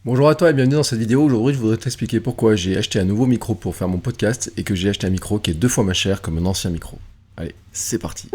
Bonjour à toi et bienvenue dans cette vidéo. Aujourd'hui, je voudrais t'expliquer pourquoi j'ai acheté un nouveau micro pour faire mon podcast et que j'ai acheté un micro qui est 2 fois moins cher que mon ancien micro. Allez, c'est parti.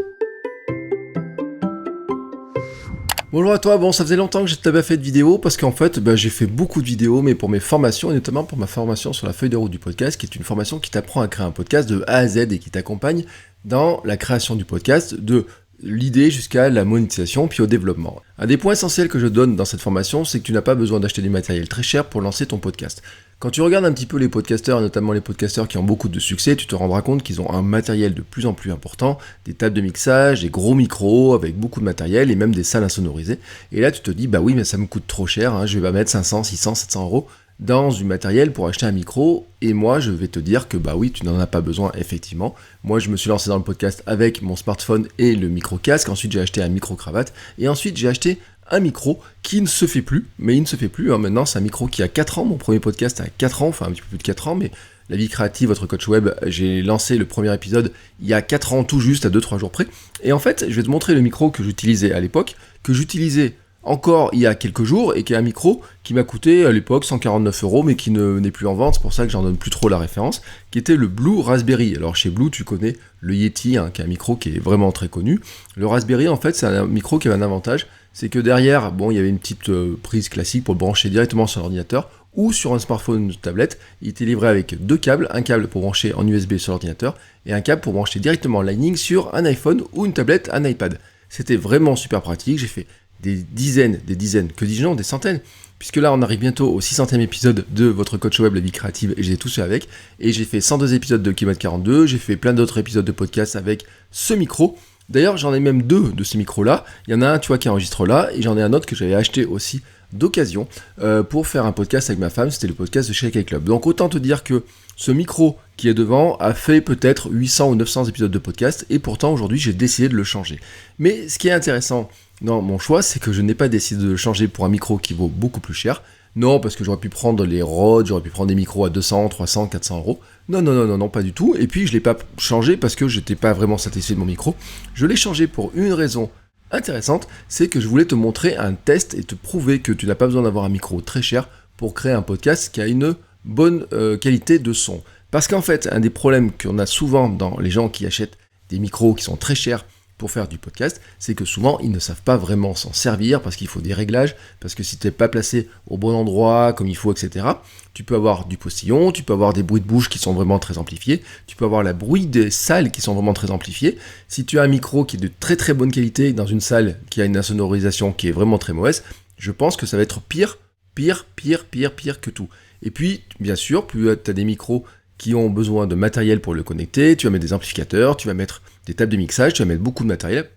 Bonjour à toi, bon ça faisait longtemps que je t'avais fait de vidéo parce qu'en fait j'ai fait beaucoup de vidéos mais pour mes formations et notamment pour ma formation sur la feuille de route du podcast qui est une formation qui t'apprend à créer un podcast de A à Z et qui t'accompagne dans la création du podcast de l'idée jusqu'à la monétisation puis au développement. Un des points essentiels que je donne dans cette formation, c'est que tu n'as pas besoin d'acheter du matériel très cher pour lancer ton podcast. Quand tu regardes un petit peu les podcasteurs, notamment les podcasteurs qui ont beaucoup de succès, tu te rendras compte qu'ils ont un matériel de plus en plus important, des tables de mixage, des gros micros avec beaucoup de matériel et même des salles insonorisées. Et là tu te dis, bah oui mais ça me coûte trop cher, je vais pas mettre 500, 600, 700 euros dans du matériel pour acheter un micro, et moi je vais te dire que bah oui, tu n'en as pas besoin effectivement. Moi je me suis lancé dans le podcast avec mon smartphone et le micro casque, ensuite j'ai acheté un micro cravate, et ensuite j'ai acheté un micro qui ne se fait plus, mais il ne se fait plus, maintenant c'est un micro qui a 4 ans, mon premier podcast a 4 ans, enfin un petit peu plus de 4 ans, mais La vie créative, votre coach web, j'ai lancé le premier épisode il y a 4 ans tout juste, à 2-3 jours près, et en fait je vais te montrer le micro que j'utilisais à l'époque, que j'utilisais encore il y a quelques jours, et qui est un micro qui m'a coûté à l'époque 149 euros, mais qui n'est plus en vente, c'est pour ça que j'en donne plus trop la référence, qui était le Blue Raspberry. Alors chez Blue, tu connais le Yeti, qui est un micro qui est vraiment très connu. Le Raspberry, en fait, c'est un micro qui avait un avantage, c'est que derrière, il y avait une petite prise classique pour le brancher directement sur l'ordinateur, ou sur un smartphone ou une tablette. Il était livré avec 2 câbles, un câble pour brancher en USB sur l'ordinateur, et un câble pour brancher directement en Lightning sur un iPhone ou une tablette, un iPad. C'était vraiment super pratique, j'ai fait des dizaines, que dis-je non, des centaines, puisque là on arrive bientôt au 600e épisode de votre coach web La vie créative, et j'ai tout fait avec, et j'ai fait 102 épisodes de Kilomètre 42, j'ai fait plein d'autres épisodes de podcast avec ce micro. D'ailleurs j'en ai même 2 de ces micros là, il y en a un tu vois qui enregistre là, et j'en ai un autre que j'avais acheté aussi d'occasion pour faire un podcast avec ma femme, c'était le podcast de Shake Club. Donc autant te dire que ce micro qui est devant a fait peut-être 800 ou 900 épisodes de podcast, et pourtant aujourd'hui j'ai décidé de le changer. Mais ce qui est intéressant dans mon choix, c'est que je n'ai pas décidé de le changer pour un micro qui vaut beaucoup plus cher. Non, parce que j'aurais pu prendre les Rode, j'aurais pu prendre des micros à 200, 300, 400 euros. Non, pas du tout. Et puis je ne l'ai pas changé parce que j'étais pas vraiment satisfait de mon micro. Je l'ai changé pour une raison intéressante, c'est que je voulais te montrer un test et te prouver que tu n'as pas besoin d'avoir un micro très cher pour créer un podcast qui a une bonne qualité de son. Parce qu'en fait, un des problèmes qu'on a souvent dans les gens qui achètent des micros qui sont très chers pour faire du podcast, c'est que souvent ils ne savent pas vraiment s'en servir parce qu'il faut des réglages, parce que si tu n'es pas placé au bon endroit, comme il faut, etc., tu peux avoir du postillon, tu peux avoir des bruits de bouche qui sont vraiment très amplifiés, tu peux avoir le bruit des salles qui sont vraiment très amplifiés. Si tu as un micro qui est de très très bonne qualité dans une salle qui a une insonorisation qui est vraiment très mauvaise, je pense que ça va être pire que tout. Et puis, bien sûr, plus tu as des micros qui ont besoin de matériel pour le connecter, tu vas mettre des amplificateurs, tu vas mettre des tables de mixage, tu vas mettre beaucoup de matériel.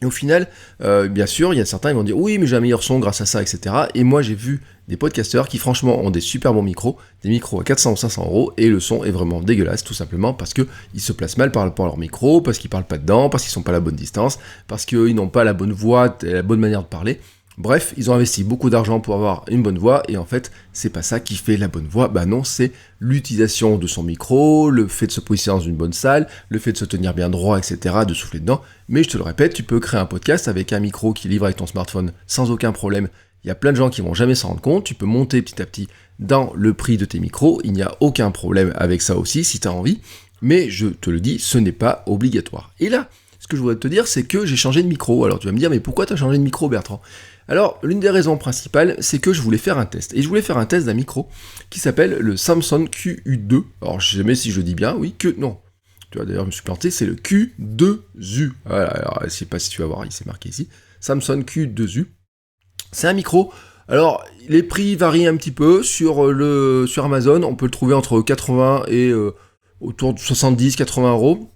Et au final, bien sûr, il y a certains qui vont dire « Oui, mais j'ai un meilleur son grâce à ça, etc. » Et moi, j'ai vu des podcasteurs qui, franchement, ont des super bons micros, des micros à 400 ou 500 euros, et le son est vraiment dégueulasse, tout simplement parce qu'ils se placent mal par rapport à leur micro, parce qu'ils parlent pas dedans, parce qu'ils sont pas à la bonne distance, parce qu'ils n'ont pas la bonne voix, la bonne manière de parler. Bref, ils ont investi beaucoup d'argent pour avoir une bonne voix, et en fait, c'est pas ça qui fait la bonne voix. Bah non, c'est l'utilisation de son micro, le fait de se positionner dans une bonne salle, le fait de se tenir bien droit, etc., de souffler dedans. Mais je te le répète, tu peux créer un podcast avec un micro qui livre avec ton smartphone sans aucun problème. Il y a plein de gens qui vont jamais s'en rendre compte, tu peux monter petit à petit dans le prix de tes micros, il n'y a aucun problème avec ça aussi, si tu as envie, mais je te le dis, ce n'est pas obligatoire. Et là, ce que je voudrais te dire, c'est que j'ai changé de micro. Alors tu vas me dire, mais pourquoi tu as changé de micro, Bertrand ? Alors, l'une des raisons principales, c'est que je voulais faire un test. Et je voulais faire un test d'un micro qui s'appelle le Samson QU2. Alors, je sais jamais si je dis bien, oui, non. Tu vois, d'ailleurs, je me suis planté, c'est le Q2U. Voilà, alors, je sais pas si tu vas voir, il s'est marqué ici. Samson Q2U. C'est un micro. Alors, les prix varient un petit peu. Sur Amazon, on peut le trouver entre 80 et autour de 70-80 euros.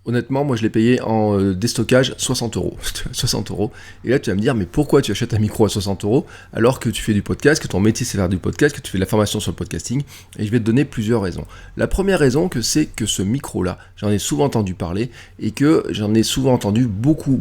Honnêtement, moi je l'ai payé en déstockage 60 euros. 60 euros. Et là tu vas me dire, mais pourquoi tu achètes un micro à 60 euros alors que tu fais du podcast, que ton métier c'est faire du podcast, que tu fais de la formation sur le podcasting? Et je vais te donner plusieurs raisons. La première raison, c'est que ce micro-là, j'en ai souvent entendu parler et que j'en ai souvent entendu beaucoup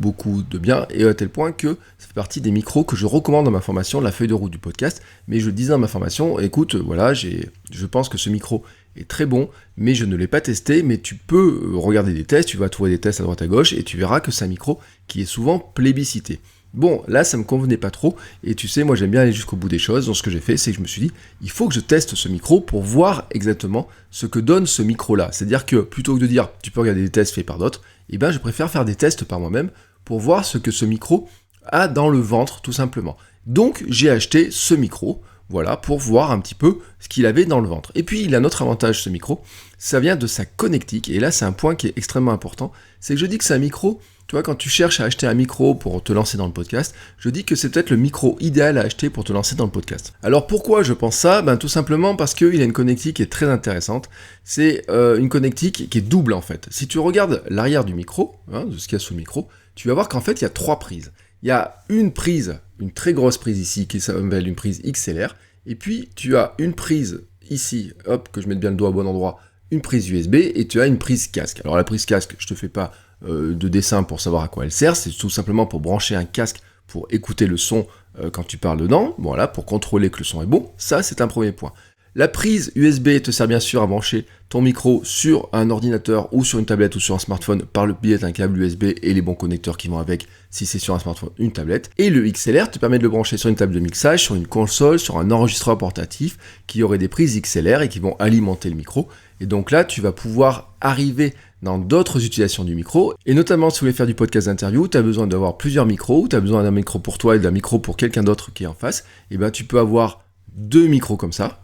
de bien, et à tel point que ça fait partie des micros que je recommande dans ma formation, la feuille de route du podcast. Mais je disais dans ma formation, écoute, voilà, je pense que ce micro est très bon, mais je ne l'ai pas testé, mais tu peux regarder des tests, tu vas trouver des tests à droite à gauche, et tu verras que c'est un micro qui est souvent plébiscité. Bon, là, ça me convenait pas trop, et tu sais, moi j'aime bien aller jusqu'au bout des choses, donc ce que j'ai fait, c'est que je me suis dit, il faut que je teste ce micro pour voir exactement ce que donne ce micro-là. C'est-à-dire que, plutôt que de dire, tu peux regarder des tests faits par d'autres, eh ben je préfère faire des tests par moi-même pour voir ce que ce micro a dans le ventre, tout simplement. Donc, j'ai acheté ce micro, voilà, pour voir un petit peu ce qu'il avait dans le ventre. Et puis, il a un autre avantage, ce micro, ça vient de sa connectique, et là, c'est un point qui est extrêmement important, c'est que je dis que c'est un micro. Tu vois, quand tu cherches à acheter un micro pour te lancer dans le podcast, je dis que c'est peut-être le micro idéal à acheter pour te lancer dans le podcast. Alors pourquoi je pense ça ? Tout simplement parce qu'il a une connectique qui est très intéressante. C'est une connectique qui est double en fait. Si tu regardes l'arrière du micro, de ce qu'il y a sous le micro, tu vas voir qu'en fait il y a 3 prises. Il y a une prise, une très grosse prise ici qui s'appelle une prise XLR, et puis tu as une prise ici, hop, que je mette bien le doigt au bon endroit, une prise USB, et tu as une prise casque. Alors la prise casque, je te fais pas de dessin pour savoir à quoi elle sert, c'est tout simplement pour brancher un casque pour écouter le son quand tu parles dedans, voilà, pour contrôler que le son est bon, ça c'est un premier point. La prise USB te sert bien sûr à brancher ton micro sur un ordinateur ou sur une tablette ou sur un smartphone par le biais d'un câble USB et les bons connecteurs qui vont avec si c'est sur un smartphone ou une tablette. Et le XLR te permet de le brancher sur une table de mixage, sur une console, sur un enregistreur portatif qui aurait des prises XLR et qui vont alimenter le micro. Et donc là, tu vas pouvoir arriver dans d'autres utilisations du micro, et notamment si vous voulez faire du podcast d'interview, tu as besoin d'avoir plusieurs micros, tu as besoin d'un micro pour toi et d'un micro pour quelqu'un d'autre qui est en face, et ben tu peux avoir 2 micros comme ça,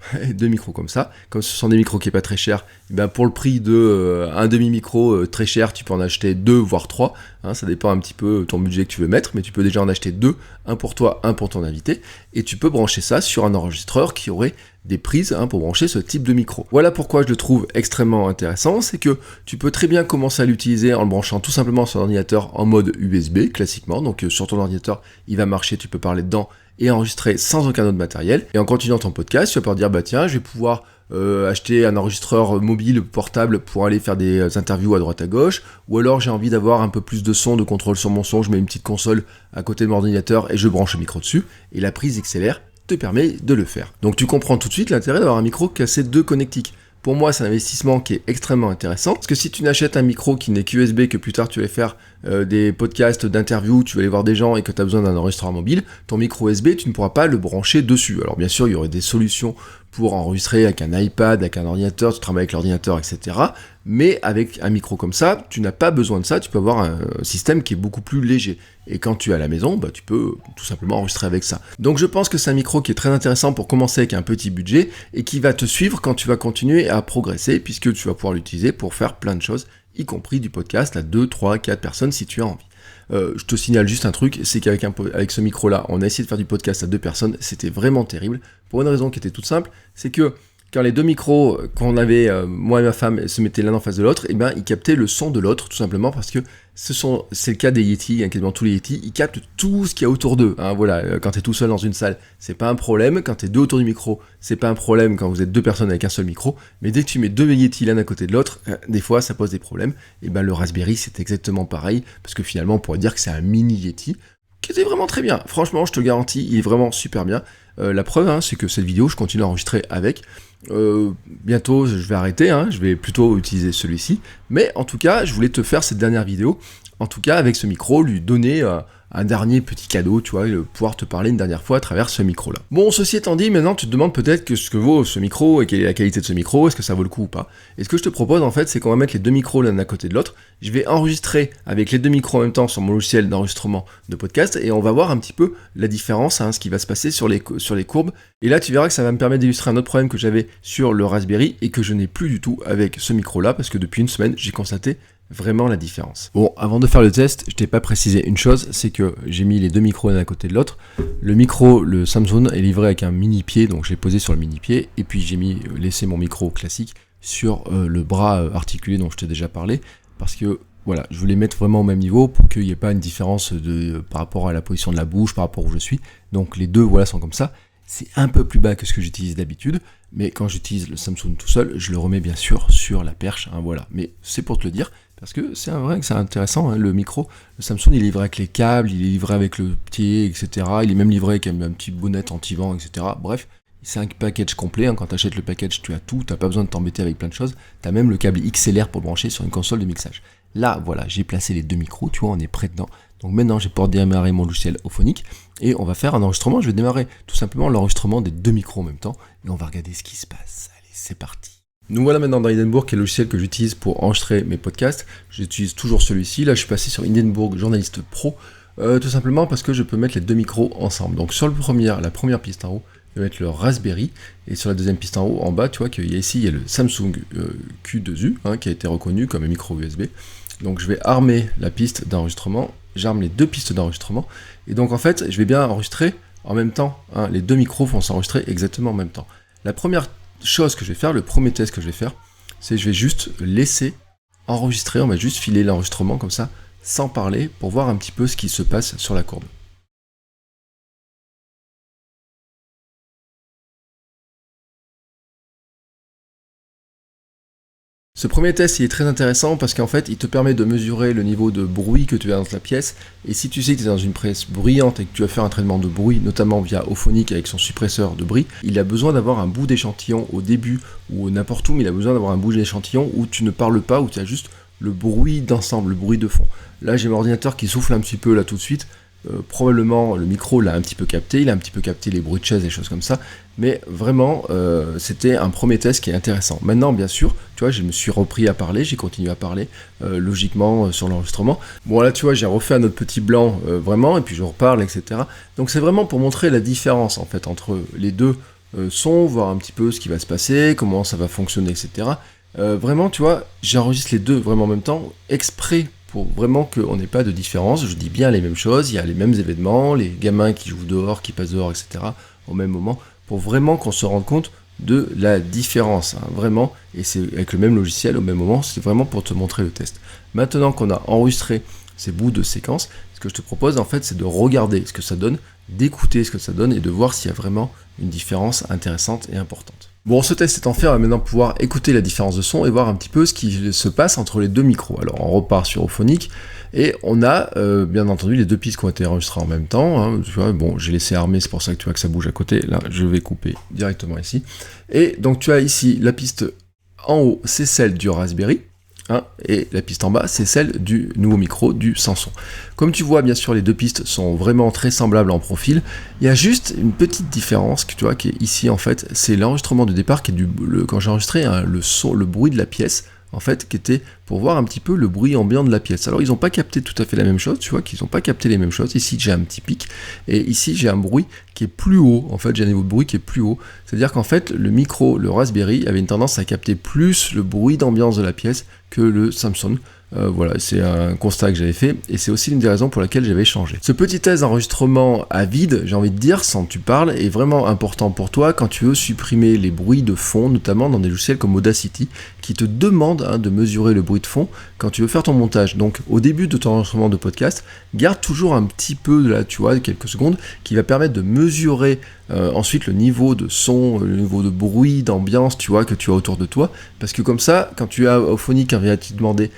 comme ce sont des micros qui est pas très cher, et ben pour le prix de un demi-micro très cher, tu peux en acheter 2 voire 3, ça dépend un petit peu ton budget que tu veux mettre, mais tu peux déjà en acheter 2, un pour toi, un pour ton invité, et tu peux brancher ça sur un enregistreur qui aurait des prises pour brancher ce type de micro. Voilà pourquoi je le trouve extrêmement intéressant, c'est que tu peux très bien commencer à l'utiliser en le branchant tout simplement sur l'ordinateur en mode USB, classiquement, donc sur ton ordinateur, il va marcher, tu peux parler dedans, et enregistrer sans aucun autre matériel. Et en continuant ton podcast, tu vas pouvoir dire, tiens, je vais pouvoir acheter un enregistreur mobile, portable, pour aller faire des interviews à droite à gauche, ou alors j'ai envie d'avoir un peu plus de son, de contrôle sur mon son, je mets une petite console à côté de mon ordinateur et je branche le micro dessus, et la prise XLR te permet de le faire. Donc tu comprends tout de suite l'intérêt d'avoir un micro qui a ces 2 connectiques. Pour moi, c'est un investissement qui est extrêmement intéressant, parce que si tu n'achètes un micro qui n'est qu'USB, que plus tard tu vas faire des podcasts d'interviews, tu vas aller voir des gens et que tu as besoin d'un enregistreur mobile, ton micro USB, tu ne pourras pas le brancher dessus. Alors bien sûr, il y aurait des solutions pour enregistrer avec un iPad, avec un ordinateur, tu travailles avec l'ordinateur, etc. Mais avec un micro comme ça, tu n'as pas besoin de ça, tu peux avoir un système qui est beaucoup plus léger. Et quand tu es à la maison, tu peux tout simplement enregistrer avec ça. Donc je pense que c'est un micro qui est très intéressant pour commencer avec un petit budget et qui va te suivre quand tu vas continuer à progresser, puisque tu vas pouvoir l'utiliser pour faire plein de choses, y compris du podcast à 2, 3, 4 personnes si tu as envie. Je te signale juste un truc, c'est qu'avec avec ce micro-là, on a essayé de faire du podcast à 2 personnes, c'était vraiment terrible, pour une raison qui était toute simple, c'est que quand les 2 micros qu'on avait, moi et ma femme, se mettaient l'un en face de l'autre, ils captaient le son de l'autre, tout simplement parce que c'est le cas des Yeti, quasiment tous les Yeti, ils captent tout ce qu'il y a autour d'eux. Voilà, quand t'es tout seul dans une salle, c'est pas un problème, quand t'es 2 autour du micro, c'est pas un problème quand vous êtes 2 personnes avec un seul micro, mais dès que tu mets 2 Yeti l'un à côté de l'autre, des fois ça pose des problèmes. Et le Raspberry c'est exactement pareil, parce que finalement on pourrait dire que c'est un mini Yeti, qui était vraiment très bien. Franchement, je te garantis, il est vraiment super bien. La preuve, c'est que cette vidéo, je continue à enregistrer avec. Bientôt, je vais arrêter, je vais plutôt utiliser celui-ci. Mais en tout cas, je voulais te faire cette dernière vidéo. En tout cas, avec ce micro, lui donner un dernier petit cadeau, tu vois, et pouvoir te parler une dernière fois à travers ce micro-là. Bon, ceci étant dit, maintenant tu te demandes peut-être que ce que vaut ce micro et quelle est la qualité de ce micro, est-ce que ça vaut le coup ou pas. Et ce que je te propose en fait, c'est qu'on va mettre les 2 micros l'un à côté de l'autre. Je vais enregistrer avec les 2 micros en même temps sur mon logiciel d'enregistrement de podcast et on va voir un petit peu la différence, ce qui va se passer sur les courbes. Et là, tu verras que ça va me permettre d'illustrer un autre problème que j'avais sur le Raspberry et que je n'ai plus du tout avec ce micro-là parce que depuis une semaine, j'ai constaté vraiment la différence. Bon, avant de faire le test, je t'ai pas précisé une chose, c'est que j'ai mis les 2 micros l'un à côté de l'autre. Le micro, le Samsung, est livré avec un mini-pied, donc je l'ai posé sur le mini-pied, et puis j'ai laissé mon micro classique sur le bras articulé dont je t'ai déjà parlé, parce que voilà, je voulais mettre vraiment au même niveau pour qu'il n'y ait pas une différence par rapport à la position de la bouche, par rapport où je suis. Donc les deux, voilà, sont comme ça. C'est un peu plus bas que ce que j'utilise d'habitude, mais quand j'utilise le Samsung tout seul, je le remets bien sûr sur la perche, voilà. Mais c'est pour te le dire, parce que c'est vrai que c'est intéressant, le micro, le Samsung il est livré avec les câbles, il est livré avec le pied, etc. Il est même livré avec un petit bonnet anti-vent, etc. Bref, c'est un package complet, quand tu achètes le package, tu as tout, tu n'as pas besoin de t'embêter avec plein de choses, tu as même le câble XLR pour brancher sur une console de mixage. Là, voilà, j'ai placé les 2 micros, tu vois, on est près dedans. Donc maintenant, je vais pouvoir démarrer mon logiciel Auphonic et on va faire un enregistrement. Je vais démarrer tout simplement l'enregistrement des deux micros en même temps et on va regarder ce qui se passe. Allez, c'est parti. Nous voilà maintenant dans Hindenburg, qui est le logiciel que j'utilise pour enregistrer mes podcasts. J'utilise toujours celui-ci. Là, je suis passé sur Hindenburg Journaliste Pro, tout simplement parce que je peux mettre les deux micros ensemble. Donc sur la première piste en haut, je vais mettre le Raspberry, et sur la deuxième piste en haut, en bas, tu vois qu'il y a ici, il y a le Samsung Q2U, qui a été reconnu comme un micro USB. Donc je vais armer la piste d'enregistrement, j'arme les deux pistes d'enregistrement, et donc en fait, je vais bien enregistrer en même temps. Les deux micros vont s'enregistrer exactement en même temps. La première chose que je vais faire, le premier test que je vais faire, c'est que je vais juste laisser enregistrer, on va juste filer l'enregistrement comme ça, sans parler, pour voir un petit peu ce qui se passe sur la courbe. Ce premier test, il est très intéressant parce qu'en fait, il te permet de mesurer le niveau de bruit que tu as dans la pièce. Et si tu sais que tu es dans une pièce bruyante et que tu vas faire un traitement de bruit, notamment via Auphonic avec son suppresseur de bruit, il a besoin d'avoir un bout d'échantillon au début ou n'importe où, mais il a besoin d'avoir un bout d'échantillon où tu ne parles pas, où tu as juste le bruit d'ensemble, le bruit de fond. Là, j'ai mon ordinateur qui souffle un petit peu là tout de suite. Probablement le micro l'a un petit peu capté, il a un petit peu capté les bruits de chaise et choses comme ça, mais vraiment c'était un premier test qui est intéressant. Maintenant bien sûr, tu vois, je me suis repris à parler, j'ai continué à parler logiquement sur l'enregistrement. Bon là tu vois, j'ai refait un autre petit blanc vraiment, et puis je reparle, etc. Donc c'est vraiment pour montrer la différence en fait entre les deux sons, voir un petit peu ce qui va se passer, comment ça va fonctionner, etc. Vraiment tu vois, j'enregistre les deux vraiment en même temps, exprès pour vraiment qu'on n'ait pas de différence. Je dis bien les mêmes choses, il y a les mêmes événements, les gamins qui jouent dehors, qui passent dehors, etc. au même moment, pour vraiment qu'on se rende compte de la différence, vraiment, et c'est avec le même logiciel au même moment, c'est vraiment pour te montrer le test. Maintenant qu'on a enregistré ces bouts de séquence, ce que je te propose en fait, c'est de regarder ce que ça donne, d'écouter ce que ça donne et de voir s'il y a vraiment une différence intéressante et importante. Bon, ce test étant fait, on va maintenant pouvoir écouter la différence de son et voir un petit peu ce qui se passe entre les deux micros. Alors, on repart sur Auphonic et on a bien entendu les deux pistes qui ont été enregistrées en même temps. Tu vois, bon, j'ai laissé armer, c'est pour ça que tu vois que ça bouge à côté. Là, je vais couper directement ici. Et donc, tu as ici la piste en haut, c'est celle du Raspberry. Et la piste en bas, c'est celle du nouveau micro du Samsung. Comme tu vois, bien sûr, les deux pistes sont vraiment très semblables en profil. Il y a juste une petite différence que tu vois qui est ici en fait, c'est l'enregistrement de départ qui est quand j'ai enregistré le bruit de la pièce. En fait, qui était pour voir un petit peu le bruit ambiant de la pièce. Alors, ils n'ont pas capté tout à fait la même chose, tu vois, qu'ils n'ont pas capté les mêmes choses. Ici, j'ai un petit pic, et ici, j'ai un bruit qui est plus haut. En fait, j'ai un niveau de bruit qui est plus haut. C'est-à-dire qu'en fait, le Raspberry avait une tendance à capter plus le bruit d'ambiance de la pièce que le Samsung. Voilà, c'est un constat que j'avais fait, et c'est aussi l'une des raisons pour laquelle j'avais changé. Ce petit test d'enregistrement à vide, j'ai envie de dire, sans que tu parles, est vraiment important pour toi quand tu veux supprimer les bruits de fond, notamment dans des logiciels comme Audacity, qui te demandent de mesurer le bruit de fond quand tu veux faire ton montage. Donc au début de ton enregistrement de podcast, garde toujours un petit peu, là, tu vois, quelques secondes, qui va permettre de mesurer ensuite le niveau de son, le niveau de bruit, d'ambiance, tu vois, que tu as autour de toi, parce que comme ça, quand tu as Auphonic, vient te demander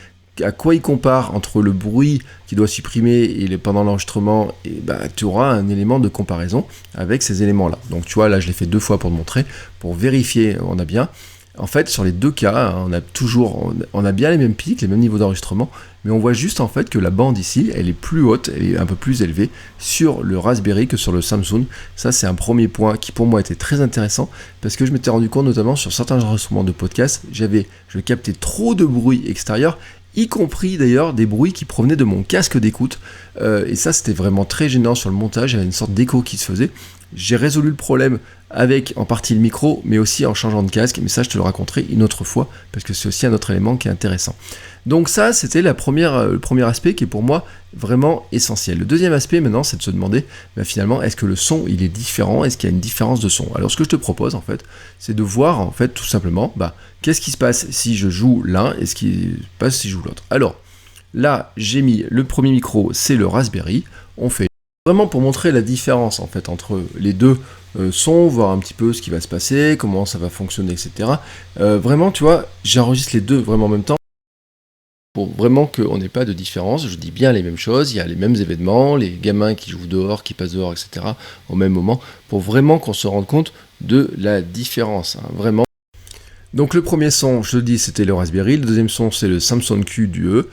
à quoi il compare entre le bruit qu'il doit supprimer et pendant l'enregistrement, et tu auras un élément de comparaison avec ces éléments-là. Donc tu vois, là je l'ai fait 2 fois pour te montrer, pour vérifier, on a bien. En fait, sur les deux cas, on a bien les mêmes pics, les mêmes niveaux d'enregistrement, mais on voit juste en fait que la bande ici, elle est plus haute, elle est un peu plus élevée sur le Raspberry que sur le Samsung. Ça, c'est un premier point qui pour moi était très intéressant, parce que je m'étais rendu compte notamment sur certains enregistrements de podcasts, je captais trop de bruit extérieur, y compris d'ailleurs des bruits qui provenaient de mon casque d'écoute, et ça c'était vraiment très gênant sur le montage, il y avait une sorte d'écho qui se faisait. J'ai résolu le problème avec en partie le micro, mais aussi en changeant de casque, mais ça je te le raconterai une autre fois, parce que c'est aussi un autre élément qui est intéressant. Donc ça, c'était le premier aspect qui est pour moi vraiment essentiel. Le deuxième aspect maintenant, c'est de se demander, finalement, est-ce que le son, il est différent? Est-ce qu'il y a une différence de son? Alors ce que je te propose, en fait, c'est de voir, en fait, tout simplement, qu'est-ce qui se passe si je joue l'un et ce qui se passe si je joue l'autre. Alors, là, j'ai mis le premier micro, c'est le Raspberry, on fait vraiment pour montrer la différence, en fait, entre les deux sons, voir un petit peu ce qui va se passer, comment ça va fonctionner, etc. Vraiment, tu vois, j'enregistre les deux vraiment en même temps, pour vraiment qu'on n'ait pas de différence. Je dis bien les mêmes choses, il y a les mêmes événements, les gamins qui jouent dehors, qui passent dehors, etc. au même moment, pour vraiment qu'on se rende compte de la différence, vraiment. Donc le premier son, je te dis, c'était le Raspberry, le deuxième son, c'est le Samsung Q2U.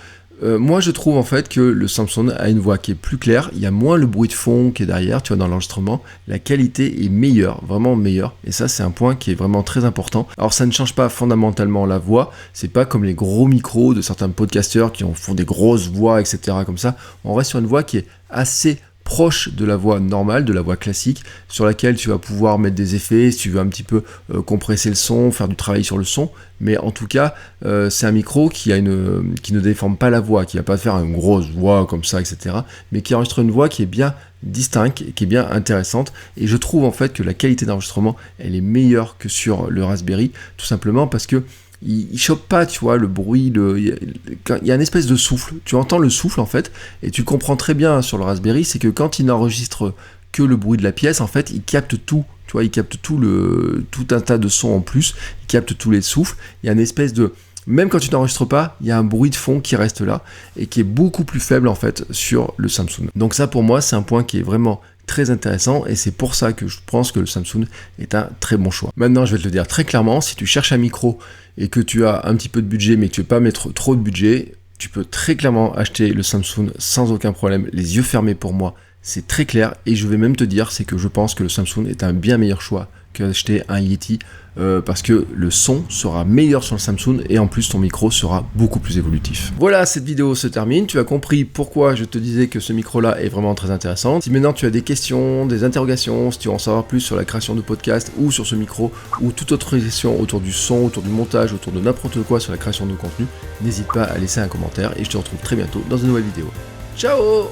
Moi je trouve en fait que le Samsung a une voix qui est plus claire, il y a moins le bruit de fond qui est derrière, tu vois, dans l'enregistrement, la qualité est meilleure, vraiment meilleure, et ça c'est un point qui est vraiment très important. Alors ça ne change pas fondamentalement la voix, c'est pas comme les gros micros de certains podcasteurs qui font des grosses voix, etc. comme ça, on reste sur une voix qui est assez proche de la voix normale, de la voix classique, sur laquelle tu vas pouvoir mettre des effets, si tu veux un petit peu compresser le son, faire du travail sur le son, mais en tout cas, c'est un micro qui ne déforme pas la voix, qui va pas faire une grosse voix comme ça, etc., mais qui enregistre une voix qui est bien distincte, qui est bien intéressante, et je trouve en fait que la qualité d'enregistrement, elle est meilleure que sur le Raspberry, tout simplement parce que il chope pas, tu vois, le bruit, il y a une espèce de souffle, tu entends le souffle en fait, et tu comprends très bien sur le Raspberry, c'est que quand il n'enregistre que le bruit de la pièce, en fait, il capte tout, tu vois, il capte tout un tas de sons en plus, il capte tous les souffles, il y a une espèce de... Même quand tu n'enregistres pas, il y a un bruit de fond qui reste là, et qui est beaucoup plus faible en fait sur le Samsung. Donc ça pour moi, c'est un point qui est vraiment très intéressant et c'est pour ça que je pense que le Samsung est un très bon choix. Maintenant, je vais te le dire très clairement, si tu cherches un micro et que tu as un petit peu de budget mais que tu ne veux pas mettre trop de budget, tu peux très clairement acheter le Samsung sans aucun problème, les yeux fermés pour moi, c'est très clair et je vais même te dire, c'est que je pense que le Samsung est un bien meilleur choix que d'acheter un Yeti parce que le son sera meilleur sur le Samsung et en plus ton micro sera beaucoup plus évolutif. Voilà, cette vidéo se termine, tu as compris pourquoi je te disais que ce micro là est vraiment très intéressant. Si maintenant tu as des questions, des interrogations, si tu veux en savoir plus sur la création de podcast ou sur ce micro ou toute autre question autour du son, autour du montage, autour de n'importe quoi sur la création de contenu, n'hésite pas à laisser un commentaire et je te retrouve très bientôt dans une nouvelle vidéo. Ciao!